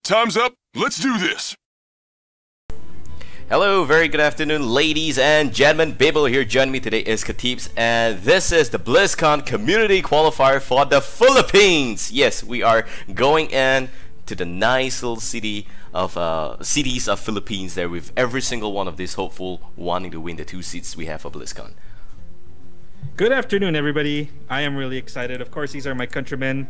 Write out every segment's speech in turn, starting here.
Time's up. Let's do this. Hello, very good afternoon, ladies and gentlemen. Babael here. Joining me today is Katips, and this is the BlizzCon Community Qualifier for the Philippines. Yes, we are going in to the nice little cities of Philippines there, with every single one of these hopeful wanting to win the 2 seats we have for BlizzCon. Good afternoon, everybody. I am really excited. Of course, these are my countrymen.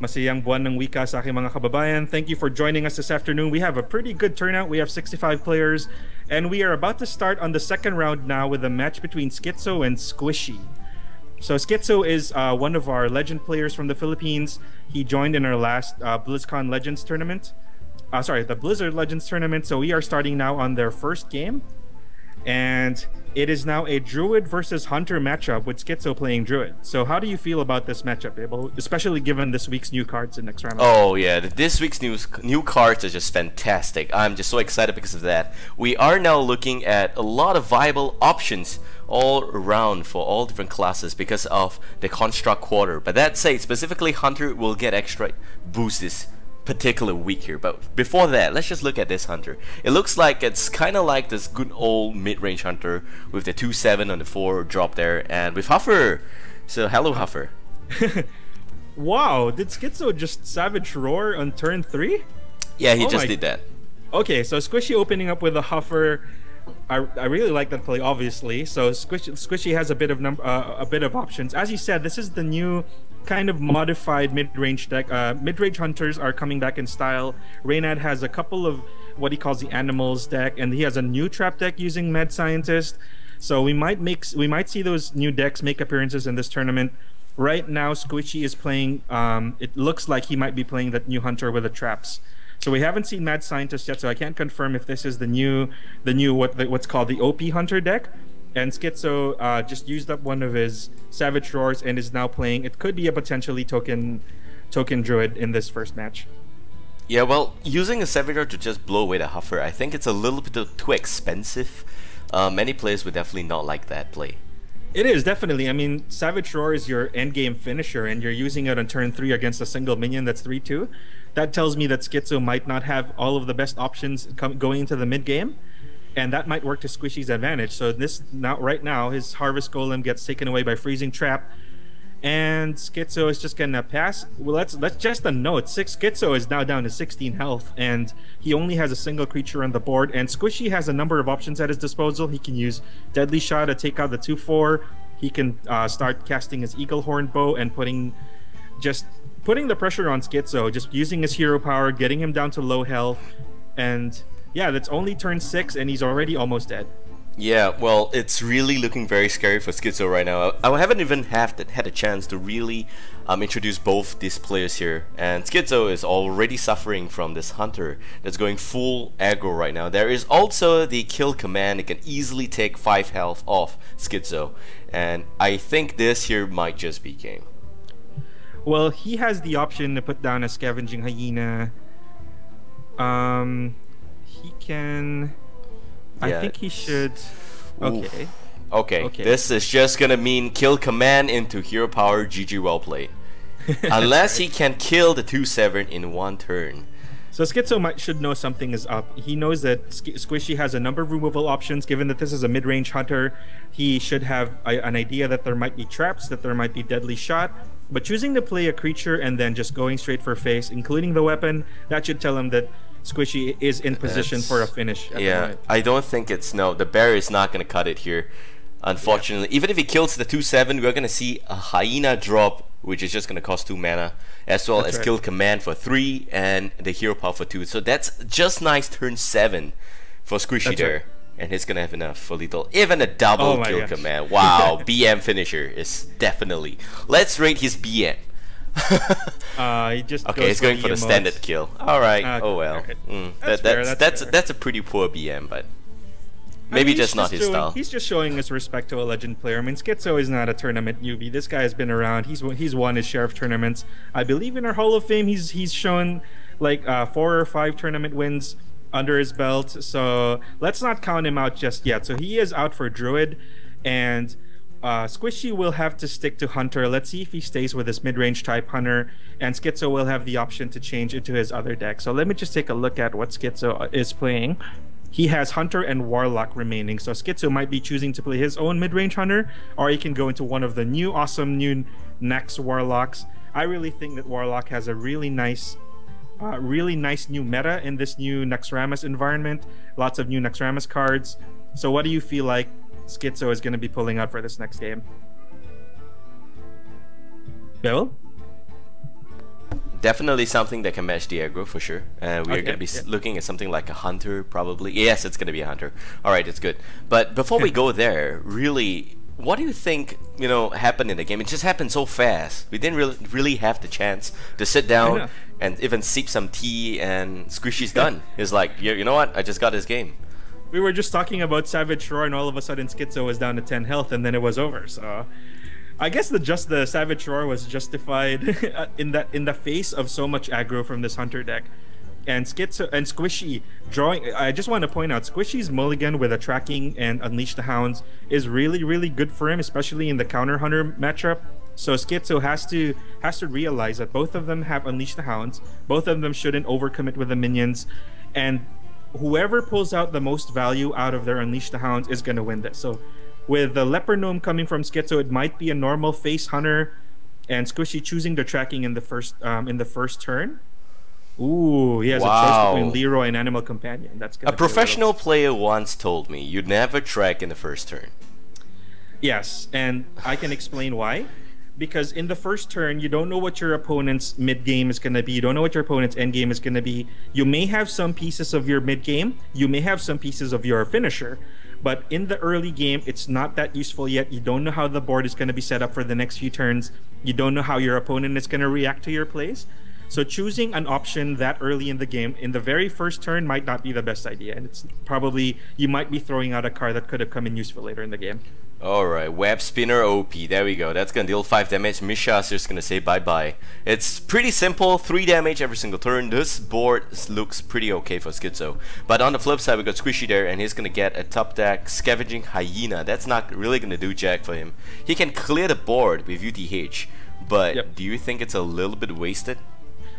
Masayang buwan ng wika sa aking mga kababayan. Thank you for joining us this afternoon. We have a pretty good turnout. We have 65 players, and we are about to start on the second round now with a match between Schizo and Squishy. So Schizo is one of our legend players from the Philippines. He joined in our last BlizzCon Legends tournament. The Blizzard Legends tournament. So we are starting now on their first game. And it is now a Druid versus Hunter matchup with Schizo playing Druid. So how do you feel about this matchup, Abel? Especially given this week's new cards in next round. Oh yeah, this week's new cards are just fantastic. I'm just so excited because of that. We are now looking at a lot of viable options all around for all different classes because of the construct quarter. But that said, specifically Hunter will get extra boosts this particular week here. But before that, let's just look at this Hunter. It looks like it's kind of like this good old mid-range Hunter with the 2/7 on the 4 drop there, and with Huffer. So hello, Huffer. Wow, did Schizo just Savage Roar on turn 3? Yeah, he just did that. Okay, so Squishy opening up with a Huffer. I really like that play, obviously. So Squishy has a bit of options. As you said, this is the new kind of modified mid-range deck. Mid-range hunters are coming back in style. Reynad has a couple of what he calls the animals deck, and he has a new trap deck using Mad Scientist. So we might see those new decks make appearances in this tournament. Right now, Squishy is playing. It looks like he might be playing that new hunter with the traps. So we haven't seen Mad Scientist yet, so I can't confirm if this is the new what's called the OP Hunter deck. And Schizo just used up one of his Savage Roars and is now playing. It could be a potentially token Druid in this first match. Yeah, well, using a Savage Roar to just blow away the Huffer, I think it's a little bit too expensive. Many players would definitely not like that play. It is, definitely. I mean, Savage Roar is your endgame finisher, and you're using it on turn 3 against a single minion that's 3/2. That tells me that Schizo might not have all of the best options going into the mid game, and that might work to Squishy's advantage. So right now, his Harvest Golem gets taken away by Freezing Trap, and Schizo is just gonna pass. Well, let's just a note. Schizo is now down to 16 health, and he only has a single creature on the board. And Squishy has a number of options at his disposal. He can use Deadly Shot to take out the 2/4. He can start casting his Eagle Horn Bow and putting the pressure on Schizo, just using his hero power, getting him down to low health, and yeah, that's only turn 6, and he's already almost dead. Yeah, well, it's really looking very scary for Schizo right now. I haven't even had a chance to really introduce both these players here, and Schizo is already suffering from this Hunter that's going full aggro right now. There is also the kill command. It can easily take 5 health off Schizo, and I think this here might just be game. Well, he has the option to put down a Scavenging Hyena. He can. Yeah. I think he should. Okay. Okay. This is just gonna mean kill command into hero power. GG, well played. Unless he can kill the 2/7 in 1 turn. So Schizo should know something is up. He knows that Squishy has a number of removal options. Given that this is a mid-range hunter, he should have an idea that there might be traps, that there might be Deadly Shot. But choosing to play a creature and then just going straight for face, including the weapon, that should tell him that Squishy is in position for a finish. Yeah, I don't think the barrier is not going to cut it here, unfortunately. Yeah. Even if he kills the 2/7, we're going to see a Hyena drop, which is just going to cost 2 mana, as well as kill command for 3 and the hero power for 2. So that's just nice turn 7 for Squishy there. Right. And he's going to have enough for lethal. Even a double kill command. Wow, BM finisher is definitely. Let's rate his BM. He's going for the standard kill. Alright, oh well. Right. That's a pretty poor BM, but maybe just not his style. He's just showing his respect to a legend player. I mean, Schizo is not a tournament newbie. This guy has been around. He's won his share of tournaments. I believe in our Hall of Fame, he's shown like 4 or 5 tournament wins under his belt. So let's not count him out just yet. So he is out for Druid, and Squishy will have to stick to Hunter. Let's see if he stays with his mid-range type Hunter, and Schizo will have the option to change into his other deck. So let me just take a look at what Schizo is playing. He has Hunter and Warlock remaining, so Schizo might be choosing to play his own mid-range Hunter, or he can go into one of the new awesome new next Warlocks. I really think that Warlock has a really nice new meta in this new Naxxramas environment. Lots of new Naxxramas cards. So what do you feel like Schizo is going to be pulling out for this next game? Bill? Definitely something that can match the aggro for sure. We're going to be looking at something like a Hunter probably. Yes, it's going to be a Hunter. Alright, it's good. But before we go there, really, what do you think, happened in the game? It just happened so fast. We didn't really have the chance to sit down and even sip some tea, and Squishy's done. It's like, you know what? I just got this game. We were just talking about Savage Roar, and all of a sudden Schizo was down to 10 health, and then it was over. So I guess the Savage Roar was justified in the face of so much aggro from this Hunter deck. And Schizo and Squishy drawing. I just want to point out Squishy's mulligan with a tracking and Unleash the Hounds is really good for him, especially in the counter Hunter matchup. So Schizo has to realize that both of them have Unleash the Hounds. Both of them shouldn't overcommit with the minions, and whoever pulls out the most value out of their Unleash the Hounds is going to win this. So with the Leper Gnome coming from Schizo, it might be a normal face Hunter, and Squishy choosing the tracking in the first turn. Ooh, he has a choice between Leroy and Animal Companion. That's gonna a professional player once told me you'd never track in the first turn. Yes, and I can explain why. Because in the first turn, you don't know what your opponent's mid game is going to be. You don't know what your opponent's end game is going to be. You may have some pieces of your mid game. You may have some pieces of your finisher. But in the early game, it's not that useful yet. You don't know how the board is going to be set up for the next few turns. You don't know how your opponent is going to react to your plays. So choosing an option that early in the game, in the very first turn, might not be the best idea. And it's probably, you might be throwing out a card that could have come in useful later in the game. Alright, Web Spinner OP, there we go. That's gonna deal 5 damage. Misha's just gonna say bye-bye. It's pretty simple, 3 damage every single turn. This board looks pretty okay for Schizo. But on the flip side, we got Squishy there, and he's gonna get a top deck Scavenging Hyena. That's not really gonna do jack for him. He can clear the board with UTH, but do you think it's a little bit wasted?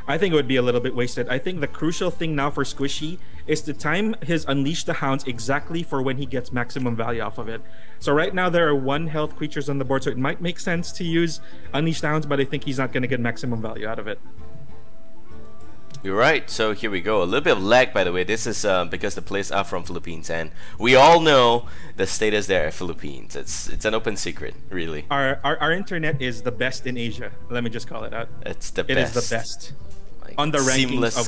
I think it would be a little bit wasted. I think the crucial thing now for Squishy is to time his Unleash the Hounds exactly for when he gets maximum value off of it. So right now there are 1 health creatures on the board, so it might make sense to use Unleash the Hounds, but I think he's not going to get maximum value out of it. You're right. So here we go. A little bit of lag, by the way. This is because the players are from Philippines, and we all know the status there at Philippines. It's an open secret, really. Our internet is the best in Asia. Let me just call it out. It's the best. It is the best. Like on the rankings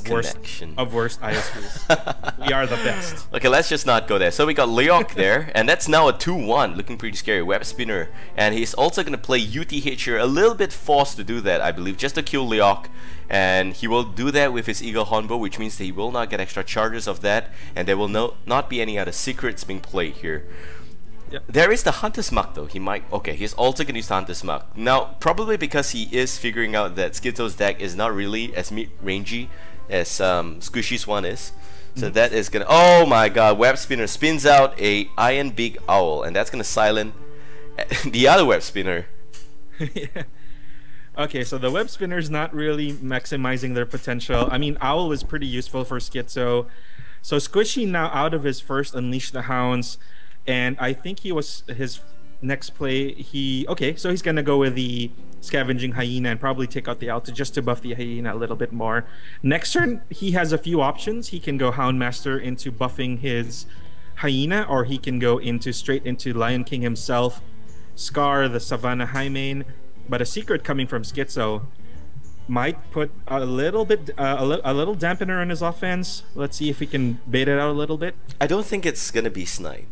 of worst ISPs. We are the best. Okay, let's just not go there. So we got Leok there, and that's now a 2-1, looking pretty scary. Web Spinner, and he's also going to play UTH here, a little bit forced to do that, I believe, just to kill Leok. And he will do that with his Eagle Hornbow, which means that he will not get extra charges of that, and there will not be any other secrets being played here. Yep. There is the Hunter's Mark though. He might. Okay, he's also gonna use the Hunter's Mark. Now, probably because he is figuring out that Schizo's deck is not really as mid-rangey as Squishy's one is. So that is gonna. Oh my god, Web Spinner spins out a Iron Big Owl, and that's gonna silence the other Web Spinner. Yeah. Okay, so the Web Spinner's not really maximizing their potential. I mean, Owl is pretty useful for Schizo. So Squishy now out of his first Unleash the Hounds. And I think he was his next play. So he's gonna go with the Scavenging Hyena and probably take out the Alta just to buff the Hyena a little bit more. Next turn, he has a few options. He can go Houndmaster into buffing his Hyena, or he can go straight into Lion King himself, Scar the Savannah Highmane. But a secret coming from Schizo might put a little dampener on his offense. Let's see if he can bait it out a little bit. I don't think it's gonna be Snipe.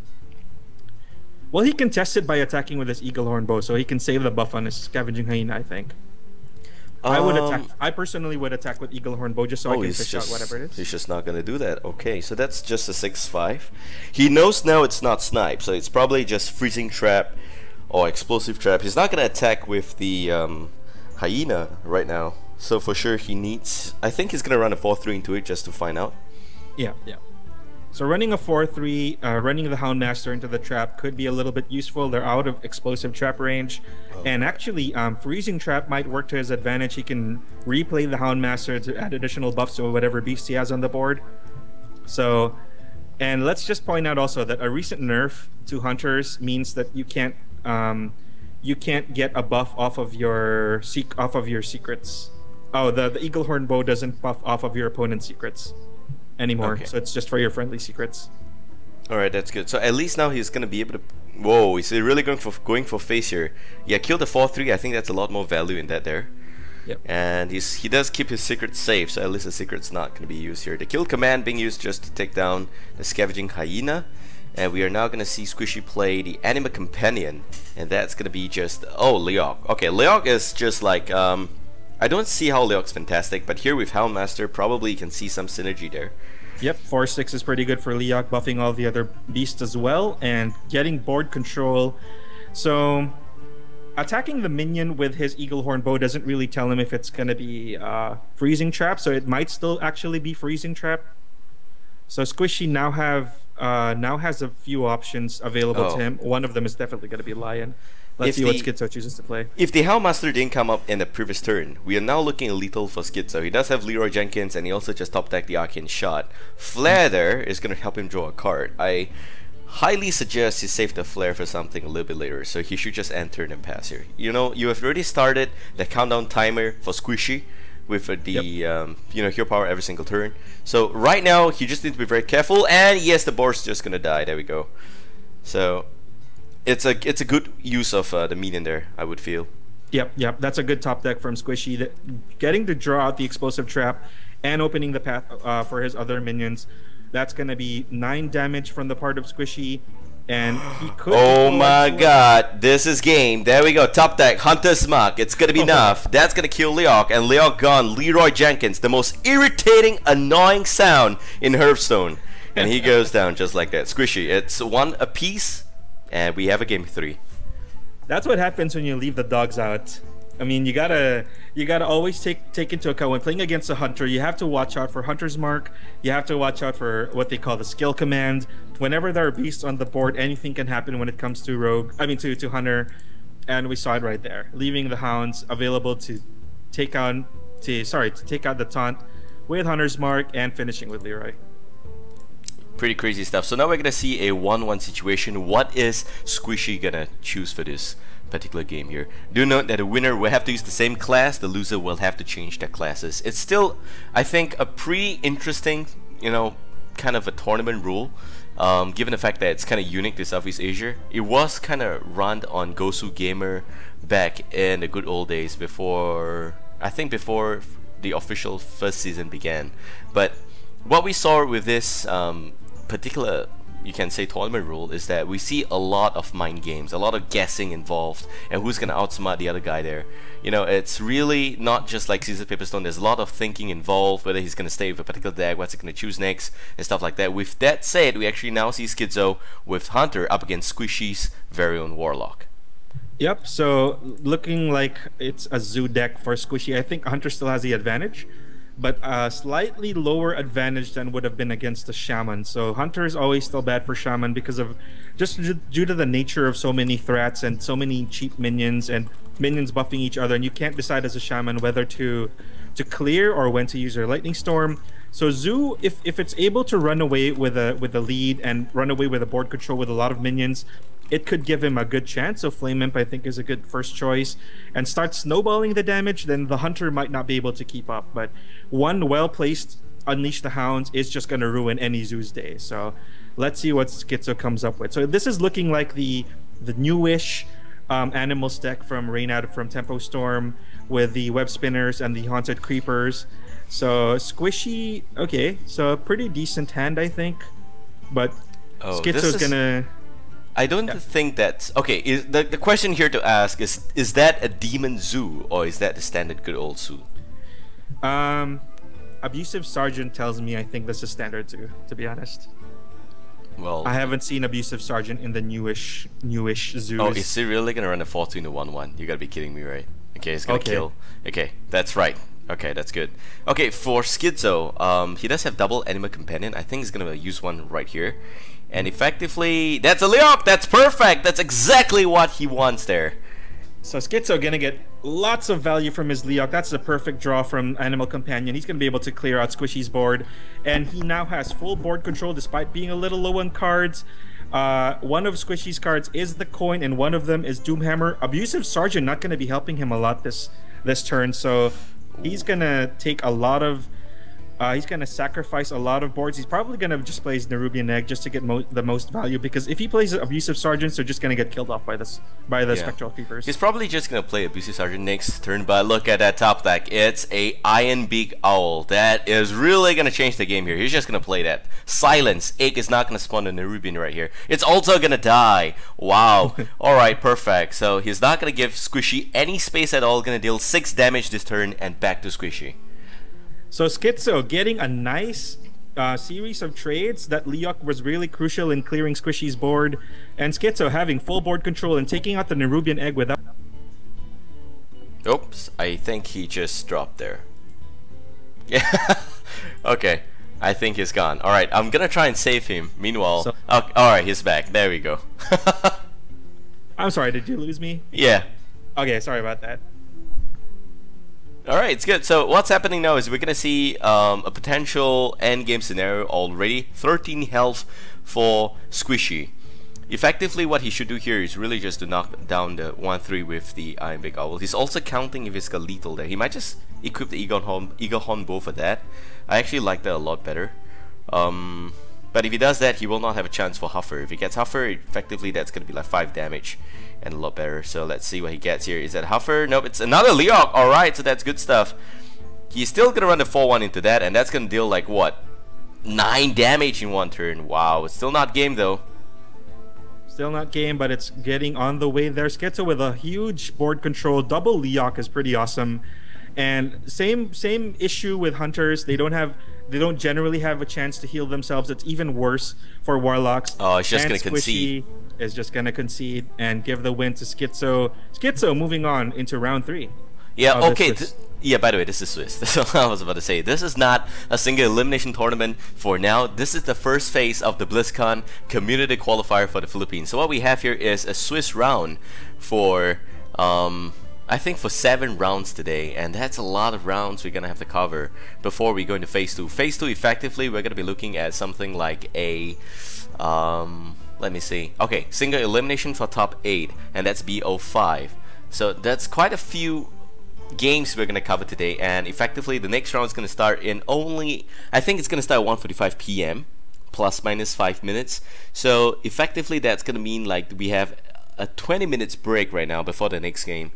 Well, he can test it by attacking with his Eagle Horn Bow, so he can save the buff on his Scavenging Hyena, I think. I personally would attack with Eagle Horn Bow just so I can fish out whatever it is. He's just not going to do that. Okay, so that's just a 6-5. He knows now it's not Snipe, so it's probably just Freezing Trap or Explosive Trap. He's not going to attack with the Hyena right now. So for sure he needs... I think he's going to run a 4-3 into it just to find out. Yeah, yeah. So running a 4-3, running the Houndmaster into the trap could be a little bit useful. They're out of explosive trap range. And actually, freezing trap might work to his advantage. He can replay the Houndmaster to add additional buffs to whatever beast he has on the board. So, and let's just point out also that a recent nerf to Hunters means that you can't get a buff off of your secrets. Oh, the Eaglehorn Bow doesn't buff off of your opponent's secrets anymore, Okay. so it's just for your friendly secrets. All right, that's good. So at least now he's gonna be able to. Whoa, is he really going for face here? Yeah, kill the 4-3. I think that's a lot more value in that there. Yep. And he does keep his secret safe, so at least the secret's not gonna be used here. The kill command being used just to take down the scavenging hyena. And we are now gonna see Squishy play the Anima Companion, and that's gonna be just Leok. Okay, Leok is just like I don't see how Leok's fantastic, but here with Houndmaster, probably you can see some synergy there. Yep, 4-6 is pretty good for Leok, buffing all the other beasts as well, and getting board control. So, attacking the minion with his Eaglehorn Bow doesn't really tell him if it's going to be Freezing Trap, so it might still actually be Freezing Trap. So Squishy now has a few options available to him. One of them is definitely going to be Lion. Let's see what Schizo chooses to play. If the Houndmaster didn't come up in the previous turn, we are now looking at lethal for Schizo. He does have Leroy Jenkins, and he also just top-decked the Arcane Shot. Flare there is going to help him draw a card. I highly suggest he save the Flare for something a little bit later, so he should just end turn and pass here. You know, you have already started the countdown timer for Squishy with hero power every single turn. So right now, you just need to be very careful, and yes, the board's just going to die. There we go. So it's a good use of the minion there, I would feel. Yep. That's a good top deck from Squishy. Getting to draw out the explosive trap and opening the path for his other minions. That's going to be 9 damage from the part of Squishy, and he could. Oh my God! This is game. There we go. Top deck, Hunter's Mark. It's gonna be enough. That's gonna kill Leok, and Leok gone. Leroy Jenkins, the most irritating, annoying sound in Hearthstone, and he goes down just like that. Squishy. It's 1 apiece. And we have a game 3. That's what happens when you leave the dogs out. I mean, you gotta always take into account when playing against a hunter. You have to watch out for Hunter's Mark. You have to watch out for what they call the skill command. Whenever there are beasts on the board, anything can happen when it comes to rogue. I mean, to hunter, and we saw it right there. Leaving the hounds available to take out the taunt with Hunter's Mark and finishing with Leroy. Pretty crazy stuff. So now we're gonna see a 1-1 situation. What is Squishy gonna choose for this particular game here? Do note that the winner will have to use the same class, the loser will have to change their classes. It's still, I think, a pretty interesting, kind of a tournament rule, given the fact that it's kind of unique to Southeast Asia. It was kind of run on Gosu Gamer back in the good old days before the official first season began. But what we saw with this particular, you can say, tournament rule is that we see a lot of mind games, a lot of guessing involved, and who's gonna outsmart the other guy there. It's really not just like scissors paper stone. There's a lot of thinking involved, whether he's gonna stay with a particular deck, what's he gonna choose next, and stuff like that. With that said, we actually now see Schizo with Hunter up against Squishy's very own Warlock. Yep, so looking like it's a zoo deck for Squishy. I think Hunter still has the advantage, but a slightly lower advantage than would have been against the Shaman. So Hunter is always still bad for Shaman because of just due to the nature of so many threats and so many cheap minions and minions buffing each other, and you can't decide as a Shaman whether to clear or when to use your Lightning Storm. So Zoo, if it's able to run away with a lead and run away with a board control with a lot of minions, it could give him a good chance. So Flame Imp, I think, is a good first choice. And start snowballing the damage, then the Hunter might not be able to keep up. But one well-placed Unleash the Hounds is just going to ruin any Zoo's day. So let's see what Schizo comes up with. So this is looking like the newish Animals deck from from Tempo Storm with the Web Spinners and the Haunted Creepers. So Squishy, okay, so a pretty decent hand, I think. But Schizo's gonna... I don't think that's... Okay, the question here to ask is that a Demon Zoo, or is that the standard good old Zoo? Abusive Sergeant tells me I think this is standard Zoo, to be honest. Well, I haven't seen Abusive Sergeant in the newish Zoos. Oh, is he really gonna run a 4-2 into 1-1? You gotta be kidding me, right? Okay, he's gonna kill. Okay, that's right. Okay, that's good. Okay, for Schizo, he does have double Animal Companion. I think he's gonna use one right here. And effectively, that's a Leok! That's perfect! That's exactly what he wants there. So Schizo gonna get lots of value from his Leok. That's the perfect draw from Animal Companion. He's gonna be able to clear out Squishy's board. And he now has full board control despite being a little low on cards. One of Squishy's cards is the coin, and one of them is Doomhammer. Abusive Sergeant not gonna be helping him a lot this turn, so he's gonna take a lot of he's gonna sacrifice a lot of boards. He's probably gonna just play his Nerubian Egg just to get the most value, because if he plays Abusive Sergeants, they're just gonna get killed off by the Spectral Creepers. He's probably just gonna play Abusive Sergeant next turn, but look at that top deck. It's a Iron Beak Owl. That is really gonna change the game here. He's just gonna play that. Silence. Egg is not gonna spawn a Nerubian right here. It's also gonna die. Wow. Alright, perfect. So he's not gonna give Squishy any space at all. Gonna deal 6 damage this turn and back to Squishy. So Schizo getting a nice series of trades. That Leok was really crucial in clearing Squishy's board, and Schizo having full board control and taking out the Nerubian Egg without... Oops, I think he just dropped there. Yeah. Okay, I think he's gone. Alright, I'm gonna try and save him. Meanwhile... alright, he's back. There we go. I'm sorry, did you lose me? Yeah. Okay, sorry about that. Alright, it's good. So what's happening now is we're gonna see a potential endgame scenario already. 13 health for Squishy. Effectively, what he should do here is really just to knock down the 1-3 with the Iron Big Owl. He's also counting if he's got lethal there. He might just equip the Eagle Horn bow for that. I actually like that a lot better. But if he does that, he will not have a chance for Huffer. If he gets Huffer, effectively that's going to be like 5 damage and a lot better. So let's see what he gets here. Is that Huffer? Nope, it's another Leok. Alright, so that's good stuff. He's still going to run the 4-1 into that, and that's going to deal like what? 9 damage in one turn. Wow, it's still not game though. Still not game, but it's getting on the way there. Schizo with a huge board control. Double Leok is pretty awesome. And same issue with Hunters. They don't generally have a chance to heal themselves. It's even worse for Warlocks. Oh, it's just and gonna concede. Is just gonna concede and give the win to Schizo. Schizo moving on into round 3. Yeah, okay. Yeah, by the way, this is Swiss. That's what I was about to say. This is not a single elimination tournament for now. This is the first phase of the BlizzCon Community Qualifier for the Philippines. So what we have here is a Swiss round for I think for 7 rounds today, and that's a lot of rounds we're gonna have to cover before we go into phase 2. Phase 2, effectively, we're gonna be looking at something like a let me see. Okay, single elimination for top 8, and that's BO5. So that's quite a few games we're gonna cover today, and effectively the next round is gonna start in only, I think it's gonna start at 1:45 p.m. plus minus 5 minutes. So effectively that's gonna mean like we have a 20 minutes break right now before the next game.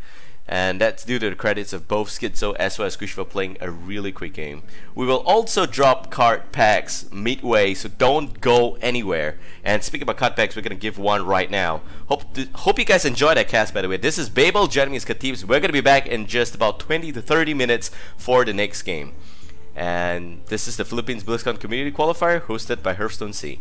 And that's due to the credits of both Schizo as well as Squish for playing a really quick game. We will also drop card packs midway, so don't go anywhere. And speaking about card packs, we're gonna give one right now. Hope you guys enjoyed that cast, by the way. This is Babael, Jeremy is Katips. We're gonna be back in just about 20 to 30 minutes for the next game. And this is the Philippines BlizzCon Community Qualifier hosted by HearthstoneSEA.